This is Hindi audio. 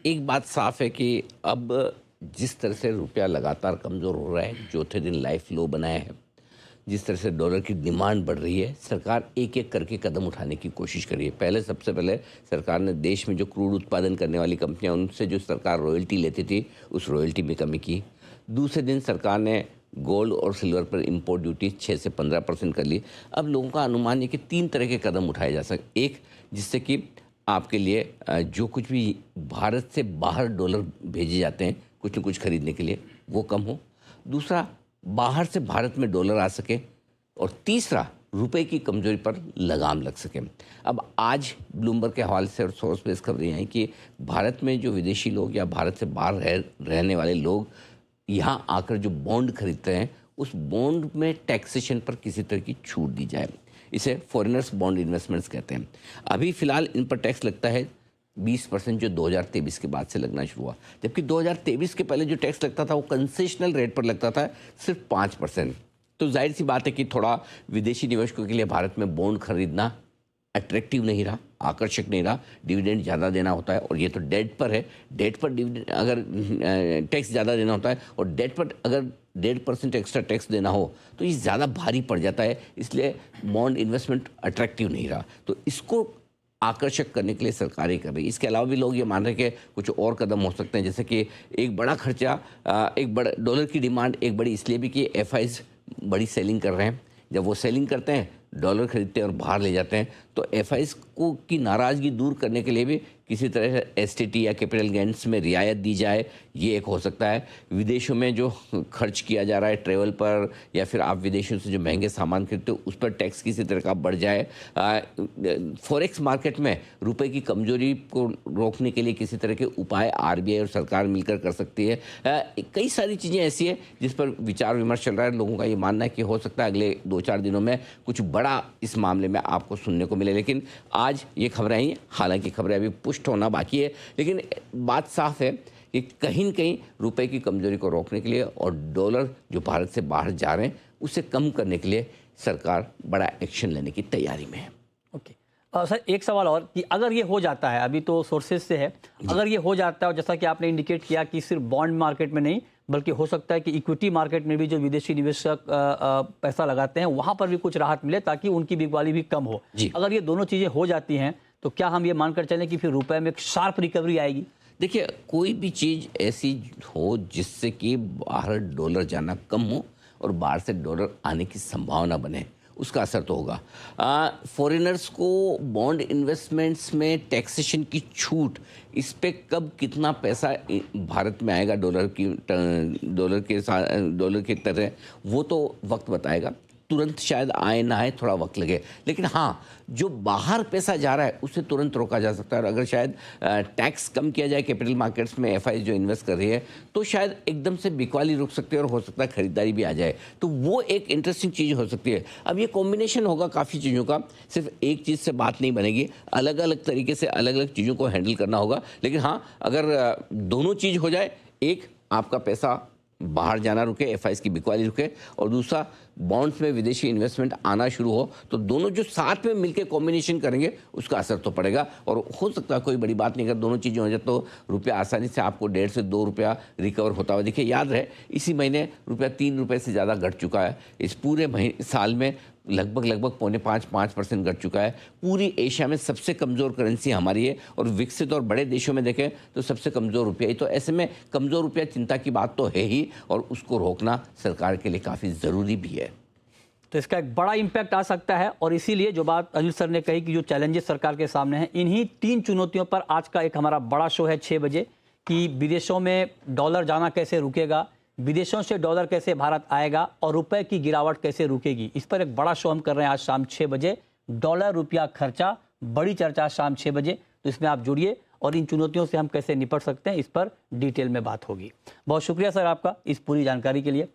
एक बात साफ है कि अब जिस तरह से रुपया लगातार कमज़ोर हो रहा है, चौथे दिन लाइफ लो बनाया है, जिस तरह से डॉलर की डिमांड बढ़ रही है, सरकार एक-एक करके कदम उठाने की कोशिश कर रही है। सबसे पहले सरकार ने देश में जो क्रूड उत्पादन करने वाली कंपनियां, उनसे जो सरकार रॉयल्टी लेती थी, उस रॉयल्टी में कमी की। दूसरे दिन सरकार ने गोल्ड और सिल्वर पर इंपोर्ट ड्यूटी 6 से 15% कर ली। अब लोगों का अनुमान है कि 3 तरह के कदम उठाए जा सकते। एक, जिससे कि आपके लिए जो कुछ भी भारत से बाहर डॉलर भेजे जाते हैं कुछ न कुछ खरीदने के लिए, वो कम हो। दूसरा, बाहर से भारत में डॉलर आ सके। और तीसरा, रुपए की कमजोरी पर लगाम लग सके। अब आज ब्लूमबर्ग के हवाले से और सोर्स बेस खबरें आई कि भारत में जो विदेशी लोग या भारत से बाहर रहने वाले लोग यहाँ आकर जो बॉन्ड खरीदते हैं, उस बॉन्ड में टैक्सेशन पर किसी तरह की छूट दी जाए। इसे फॉरेनर्स बॉन्ड इन्वेस्टमेंट्स कहते हैं। अभी फ़िलहाल इन पर टैक्स लगता है 20%, जो 2023 के बाद से लगना शुरू हुआ। जबकि 2023 के पहले जो टैक्स लगता था वो कंसेशनल रेट पर लगता था, सिर्फ 5%। तो जाहिर सी बात है कि थोड़ा विदेशी निवेशकों के लिए भारत में बॉन्ड खरीदना अट्रैक्टिव नहीं रहा, आकर्षक नहीं रहा। डिविडेंड ज़्यादा देना होता है और ये तो डेट पर है। डेट पर डिविडेंड अगर टैक्स ज़्यादा देना होता है और डेट पर अगर 1.5% एक्स्ट्रा टैक्स देना हो तो ये ज़्यादा भारी पड़ जाता है। इसलिए बॉन्ड इन्वेस्टमेंट अट्रैक्टिव नहीं रहा। तो इसको आकर्षक करने के लिए सरकार ही कर रही है। इसके अलावा भी लोग ये मान रहे हैं कि कुछ और कदम हो सकते हैं, जैसे कि एक बड़ा खर्चा, एक बड़ा डॉलर की डिमांड एक बड़ी इसलिए भी कि एफआईज बड़ी सेलिंग कर रहे हैं। जब वो सेलिंग करते हैं, डॉलर खरीदते हैं और बाहर ले जाते हैं, तो एफआईज को की नाराज़गी दूर करने के लिए भी किसी तरह से एसटीटी या कैपिटल गेन्स में रियायत दी जाए, ये एक हो सकता है। विदेशों में जो खर्च किया जा रहा है ट्रेवल पर, या फिर आप विदेशों से जो महंगे सामान खरीदते हो उस पर टैक्स किसी तरह का बढ़ जाए। फॉरेक्स मार्केट में रुपए की कमजोरी को रोकने के लिए किसी तरह के उपाय आरबीआई और सरकार मिलकर कर सकती है। कई सारी चीज़ें ऐसी है जिस पर विचार विमर्श चल रहा है। लोगों का ये मानना है कि हो सकता है अगले 2-4 दिनों में कुछ बड़ा इस मामले में आपको सुनने को मिले। लेकिन आज ये खबरें आई हैं, हालांकि खबरें अभी पुष्ट होना बाकी है, लेकिन बात साफ है कि कहीं न कहीं रुपए की कमजोरी को रोकने के लिए और डॉलर जो भारत से बाहर जा रहे हैं उसे कम करने के लिए सरकार बड़ा एक्शन लेने की तैयारी में है। ओके सर, एक सवाल और कि अगर ये हो जाता है, अभी तो सोर्सेज से है, अगर ये हो जाता है और जैसा कि आपने इंडिकेट किया कि सिर्फ बॉन्ड मार्केट में नहीं बल्कि हो सकता है कि इक्विटी मार्केट में भी जो विदेशी निवेशक पैसा लगाते हैं वहां पर भी कुछ राहत मिले ताकि उनकी बिकवाली भी कम हो। अगर ये दोनों चीजें हो जाती हैं तो क्या हम ये मानकर चलें कि फिर रुपए में एक शार्प रिकवरी आएगी? देखिए, कोई भी चीज़ ऐसी हो जिससे कि बाहर डॉलर जाना कम हो और बाहर से डॉलर आने की संभावना बने, उसका असर तो होगा। फॉरेनर्स को बॉन्ड इन्वेस्टमेंट्स में टैक्सेशन की छूट, इस पे कब कितना पैसा भारत में आएगा डॉलर के तरह, वो तो वक्त बताएगा। तुरंत शायद आए ना आए, थोड़ा वक्त लगे। लेकिन हाँ, जो बाहर पैसा जा रहा है उसे तुरंत रोका जा सकता है। और अगर शायद टैक्स कम किया जाए कैपिटल मार्केट्स में, एफआई जो इन्वेस्ट कर रही है, तो शायद एकदम से बिकवाली रुक सकती है और हो सकता है खरीदारी भी आ जाए। तो वो एक इंटरेस्टिंग चीज़ हो सकती है। अब ये कॉम्बिनेशन होगा काफ़ी चीज़ों का, सिर्फ एक चीज़ से बात नहीं बनेगी। अलग अलग तरीके से अलग अलग चीज़ों को हैंडल करना होगा। लेकिन हाँ, अगर दोनों चीज़ हो जाए, एक आपका पैसा बाहर जाना रुके, एफआईज की बिकवाली रुके, और दूसरा बॉन्ड्स में विदेशी इन्वेस्टमेंट आना शुरू हो, तो दोनों जो साथ में मिलकर कॉम्बिनेशन करेंगे उसका असर तो पड़ेगा। और हो सकता है कोई बड़ी बात नहीं, अगर दोनों चीज़ें हो जाए तो रुपया आसानी से आपको 1.5 से 2 रुपया रिकवर होता हुआ। देखिए, याद रहे इसी महीने रुपया 3 रुपये से ज़्यादा घट चुका है। इस पूरे साल में लगभग 4.5% घट चुका है। पूरी एशिया में सबसे कमज़ोर करेंसी हमारी है और विकसित और बड़े देशों में देखें तो सबसे कमज़ोर रुपया ही। तो ऐसे में कमज़ोर रुपया चिंता की बात तो है ही, और उसको रोकना सरकार के लिए काफ़ी ज़रूरी भी है। तो इसका एक बड़ा इम्पैक्ट आ सकता है और इसीलिए जो बात अनिल सर ने कही कि जो चैलेंजेस सरकार के सामने हैं, इन्हीं 3 चुनौतियों पर आज का एक हमारा बड़ा शो है 6 बजे, कि विदेशों में डॉलर जाना कैसे रुकेगा, विदेशों से डॉलर कैसे भारत आएगा और रुपए की गिरावट कैसे रुकेगी। इस पर एक बड़ा शो हम कर रहे हैं आज शाम 6 बजे। डॉलर रुपया खर्चा, बड़ी चर्चा शाम 6 बजे। तो इसमें आप जुड़िए और इन चुनौतियों से हम कैसे निपट सकते हैं इस पर डिटेल में बात होगी। बहुत शुक्रिया सर आपका इस पूरी जानकारी के लिए।